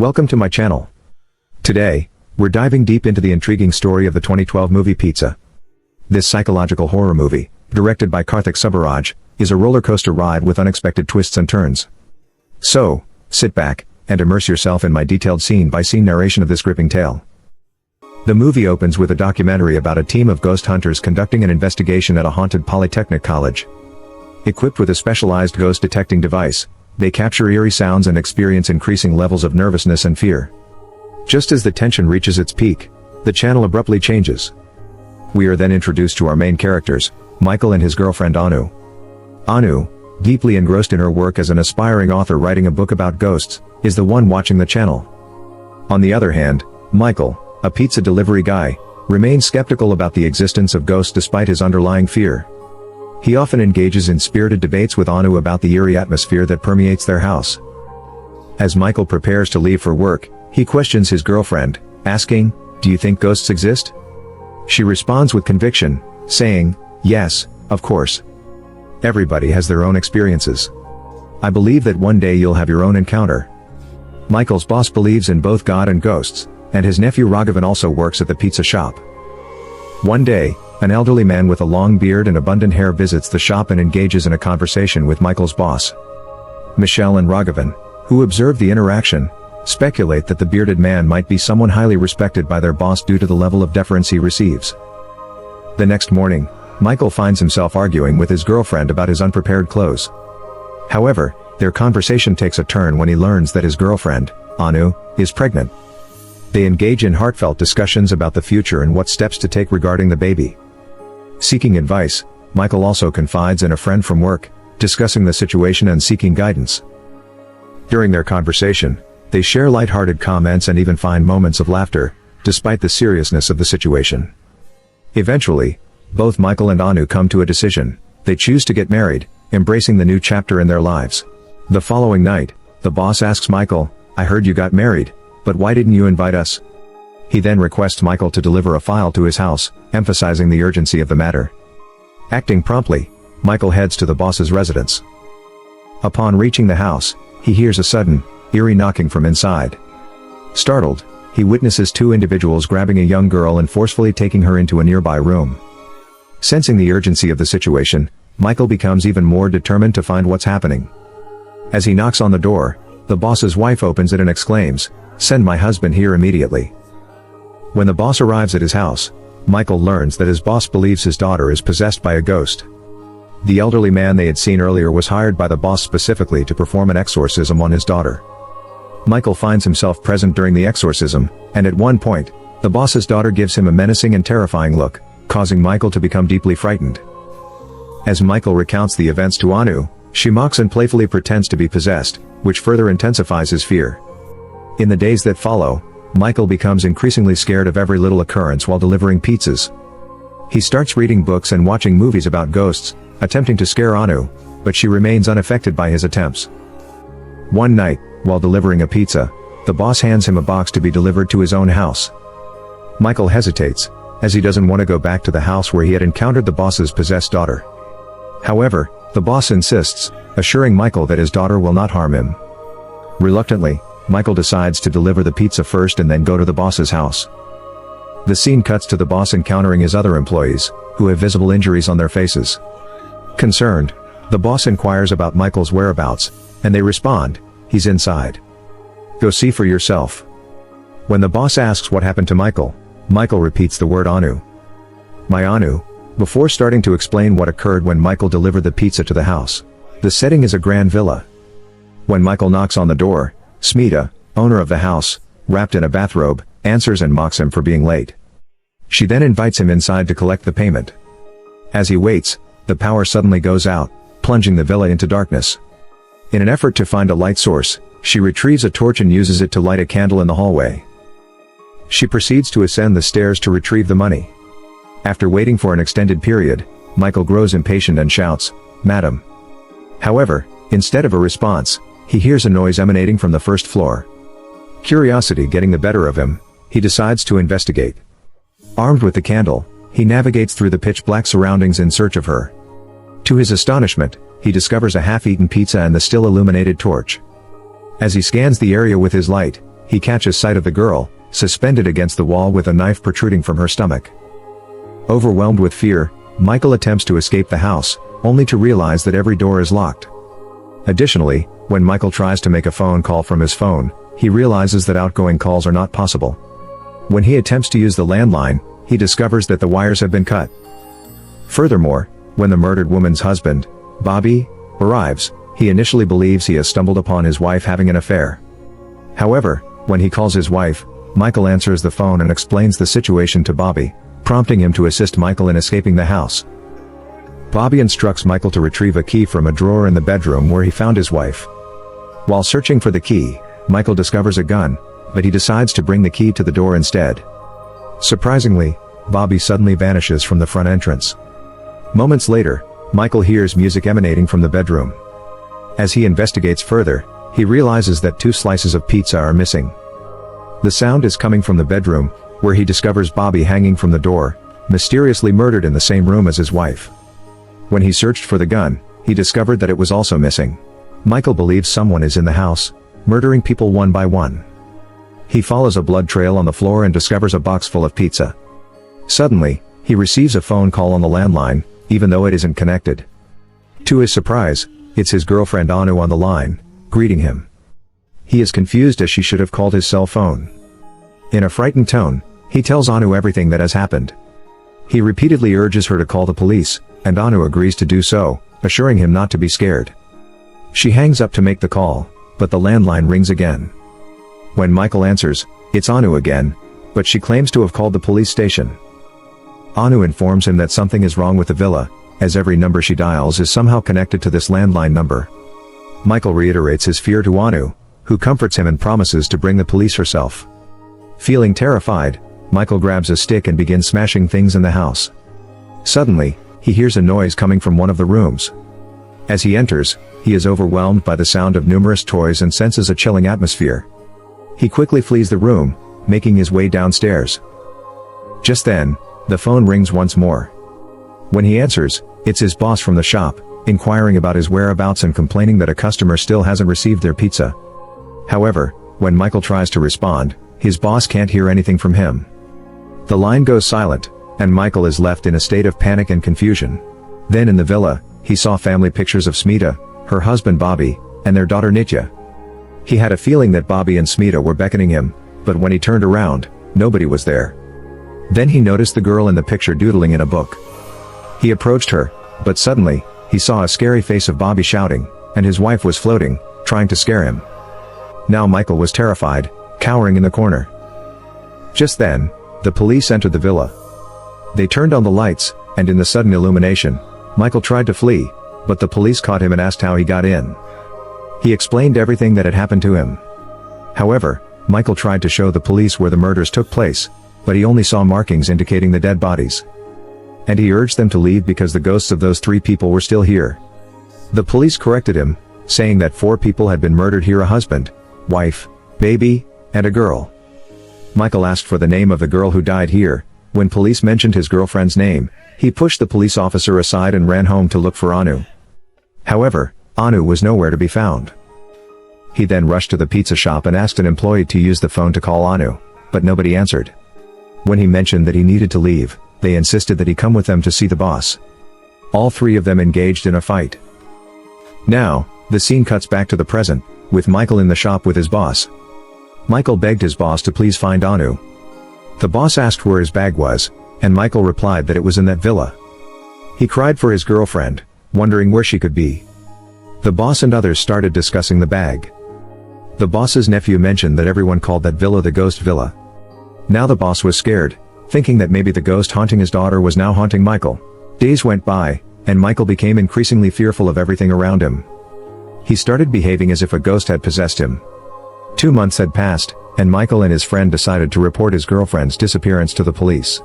Welcome to my channel. Today, we're diving deep into the intriguing story of the 2012 movie Pizza. This psychological horror movie, directed by Karthik Subbaraj, is a roller coaster ride with unexpected twists and turns. So, sit back, and immerse yourself in my detailed scene-by-scene narration of this gripping tale. The movie opens with a documentary about a team of ghost hunters conducting an investigation at a haunted polytechnic college. Equipped with a specialized ghost-detecting device, they capture eerie sounds and experience increasing levels of nervousness and fear. Just as the tension reaches its peak, the channel abruptly changes. We are then introduced to our main characters, Michael and his girlfriend Anu. Anu, deeply engrossed in her work as an aspiring author writing a book about ghosts, is the one watching the channel. On the other hand, Michael, a pizza delivery guy, remains skeptical about the existence of ghosts despite his underlying fear. He often engages in spirited debates with Anu about the eerie atmosphere that permeates their house. As Michael prepares to leave for work, he questions his girlfriend, asking, "Do you think ghosts exist?" She responds with conviction, saying, "Yes, of course. Everybody has their own experiences. I believe that one day you'll have your own encounter." Michael's boss believes in both God and ghosts, and his nephew Raghavan also works at the pizza shop. One day, an elderly man with a long beard and abundant hair visits the shop and engages in a conversation with Michael's boss. Michelle and Raghavan, who observe the interaction, speculate that the bearded man might be someone highly respected by their boss due to the level of deference he receives. The next morning, Michael finds himself arguing with his girlfriend about his unprepared clothes. However, their conversation takes a turn when he learns that his girlfriend, Anu, is pregnant. They engage in heartfelt discussions about the future and what steps to take regarding the baby. Seeking advice, Michael also confides in a friend from work, discussing the situation and seeking guidance. During their conversation, they share lighthearted comments and even find moments of laughter, despite the seriousness of the situation. Eventually, both Michael and Anu come to a decision. They choose to get married, embracing the new chapter in their lives. The following night, the boss asks Michael, "I heard you got married, but why didn't you invite us?" He then requests Michael to deliver a file to his house, emphasizing the urgency of the matter. Acting promptly, Michael heads to the boss's residence. Upon reaching the house, he hears a sudden, eerie knocking from inside. Startled, he witnesses two individuals grabbing a young girl and forcefully taking her into a nearby room. Sensing the urgency of the situation, Michael becomes even more determined to find what's happening. As he knocks on the door, the boss's wife opens it and exclaims, "Send my husband here immediately." When the boss arrives at his house, Michael learns that his boss believes his daughter is possessed by a ghost. The elderly man they had seen earlier was hired by the boss specifically to perform an exorcism on his daughter. Michael finds himself present during the exorcism, and at one point, the boss's daughter gives him a menacing and terrifying look, causing Michael to become deeply frightened. As Michael recounts the events to Anu, she mocks and playfully pretends to be possessed, which further intensifies his fear. In the days that follow, Michael becomes increasingly scared of every little occurrence while delivering pizzas. He starts reading books and watching movies about ghosts, attempting to scare Anu, but she remains unaffected by his attempts. One night, while delivering a pizza, the boss hands him a box to be delivered to his own house. Michael hesitates, as he doesn't want to go back to the house where he had encountered the boss's possessed daughter. However, the boss insists, assuring Michael that his daughter will not harm him. Reluctantly, Michael decides to deliver the pizza first and then go to the boss's house. The scene cuts to the boss encountering his other employees, who have visible injuries on their faces. Concerned, the boss inquires about Michael's whereabouts, and they respond, "He's inside. Go see for yourself." When the boss asks what happened to Michael, Michael repeats the word Anu. "My Anu," before starting to explain what occurred when Michael delivered the pizza to the house. The setting is a grand villa. When Michael knocks on the door, Smita, owner of the house, wrapped in a bathrobe, answers and mocks him for being late. She then invites him inside to collect the payment. As he waits, the power suddenly goes out, plunging the villa into darkness. In an effort to find a light source, she retrieves a torch and uses it to light a candle in the hallway. She proceeds to ascend the stairs to retrieve the money. After waiting for an extended period, Michael grows impatient and shouts, "Madam." However, instead of a response, he hears a noise emanating from the first floor. Curiosity getting the better of him, he decides to investigate. Armed with the candle, he navigates through the pitch-black surroundings in search of her. To his astonishment, he discovers a half-eaten pizza and the still illuminated torch. As he scans the area with his light, he catches sight of the girl, suspended against the wall with a knife protruding from her stomach. Overwhelmed with fear, Michael attempts to escape the house, only to realize that every door is locked. Additionally, when Michael tries to make a phone call from his phone, he realizes that outgoing calls are not possible. When he attempts to use the landline, he discovers that the wires have been cut. Furthermore, when the murdered woman's husband, Bobby, arrives, he initially believes he has stumbled upon his wife having an affair. However, when he calls his wife, Michael answers the phone and explains the situation to Bobby, prompting him to assist Michael in escaping the house. Bobby instructs Michael to retrieve a key from a drawer in the bedroom where he found his wife. While searching for the key, Michael discovers a gun, but he decides to bring the key to the door instead. Surprisingly, Bobby suddenly vanishes from the front entrance. Moments later, Michael hears music emanating from the bedroom. As he investigates further, he realizes that 2 slices of pizza are missing. The sound is coming from the bedroom, where he discovers Bobby hanging from the door, mysteriously murdered in the same room as his wife. When he searched for the gun, he discovered that it was also missing. Michael believes someone is in the house, murdering people one by one. He follows a blood trail on the floor and discovers a box full of pizza. Suddenly, he receives a phone call on the landline, even though it isn't connected. To his surprise, it's his girlfriend Anu on the line, greeting him. He is confused as she should have called his cell phone. In a frightened tone, he tells Anu everything that has happened. He repeatedly urges her to call the police, and Anu agrees to do so, assuring him not to be scared. She hangs up to make the call, but the landline rings again. When Michael answers, it's Anu again, but she claims to have called the police station. Anu informs him that something is wrong with the villa, as every number she dials is somehow connected to this landline number. Michael reiterates his fear to Anu, who comforts him and promises to bring the police herself. Feeling terrified, Michael grabs a stick and begins smashing things in the house. Suddenly, he hears a noise coming from one of the rooms. As he enters, he is overwhelmed by the sound of numerous toys and senses a chilling atmosphere. He quickly flees the room, making his way downstairs. Just then, the phone rings once more. When he answers, it's his boss from the shop, inquiring about his whereabouts and complaining that a customer still hasn't received their pizza. However, when Michael tries to respond, his boss can't hear anything from him. The line goes silent, and Michael is left in a state of panic and confusion. Then in the villa, he saw family pictures of Smita, her husband Bobby, and their daughter Nitya. He had a feeling that Bobby and Smita were beckoning him, but when he turned around, nobody was there. Then he noticed the girl in the picture doodling in a book. He approached her, but suddenly, he saw a scary face of Bobby shouting, and his wife was floating, trying to scare him. Now Michael was terrified, cowering in the corner. Just then, the police entered the villa. They turned on the lights, and in the sudden illumination, Michael tried to flee, but the police caught him and asked how he got in. He explained everything that had happened to him. However, Michael tried to show the police where the murders took place, but he only saw markings indicating the dead bodies. And he urged them to leave because the ghosts of those 3 people were still here. The police corrected him, saying that 4 people had been murdered here: a husband, wife, baby, and a girl. Michael asked for the name of the girl who died here. When police mentioned his girlfriend's name, he pushed the police officer aside and ran home to look for Anu. However, Anu was nowhere to be found. He then rushed to the pizza shop and asked an employee to use the phone to call Anu, but nobody answered. When he mentioned that he needed to leave, they insisted that he come with them to see the boss. All 3 of them engaged in a fight. Now, the scene cuts back to the present, with Michael in the shop with his boss. Michael begged his boss to please find Anu. The boss asked where his bag was, and Michael replied that it was in that villa. He cried for his girlfriend, wondering where she could be. The boss and others started discussing the bag. The boss's nephew mentioned that everyone called that villa the ghost villa. Now the boss was scared, thinking that maybe the ghost haunting his daughter was now haunting Michael. Days went by, and Michael became increasingly fearful of everything around him. He started behaving as if a ghost had possessed him. 2 months had passed, and Michael and his friend decided to report his girlfriend's disappearance to the police.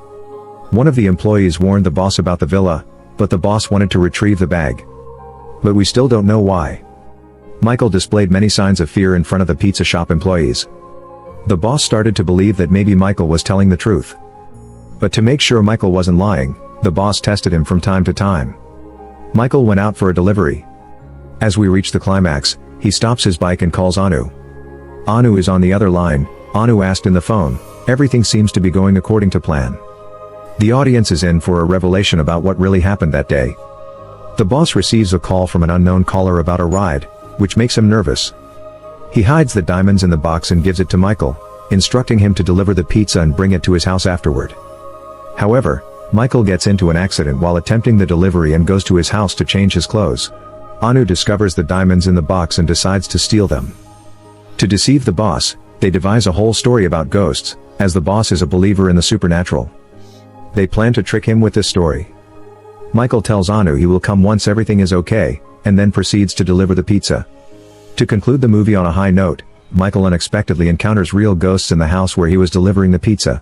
One of the employees warned the boss about the villa, but the boss wanted to retrieve the bag. But we still don't know why. Michael displayed many signs of fear in front of the pizza shop employees. The boss started to believe that maybe Michael was telling the truth. But to make sure Michael wasn't lying, the boss tested him from time to time. Michael went out for a delivery. As we reach the climax, he stops his bike and calls Anu. Anu is on the other line. Anu asked in the phone, "Everything seems to be going according to plan." The audience is in for a revelation about what really happened that day. The boss receives a call from an unknown caller about a ride, which makes him nervous. He hides the diamonds in the box and gives it to Michael, instructing him to deliver the pizza and bring it to his house afterward. However, Michael gets into an accident while attempting the delivery and goes to his house to change his clothes. Anu discovers the diamonds in the box and decides to steal them. To deceive the boss, they devise a whole story about ghosts, as the boss is a believer in the supernatural. They plan to trick him with this story. Michael tells Anu he will come once everything is okay, and then proceeds to deliver the pizza. To conclude the movie on a high note, Michael unexpectedly encounters real ghosts in the house where he was delivering the pizza.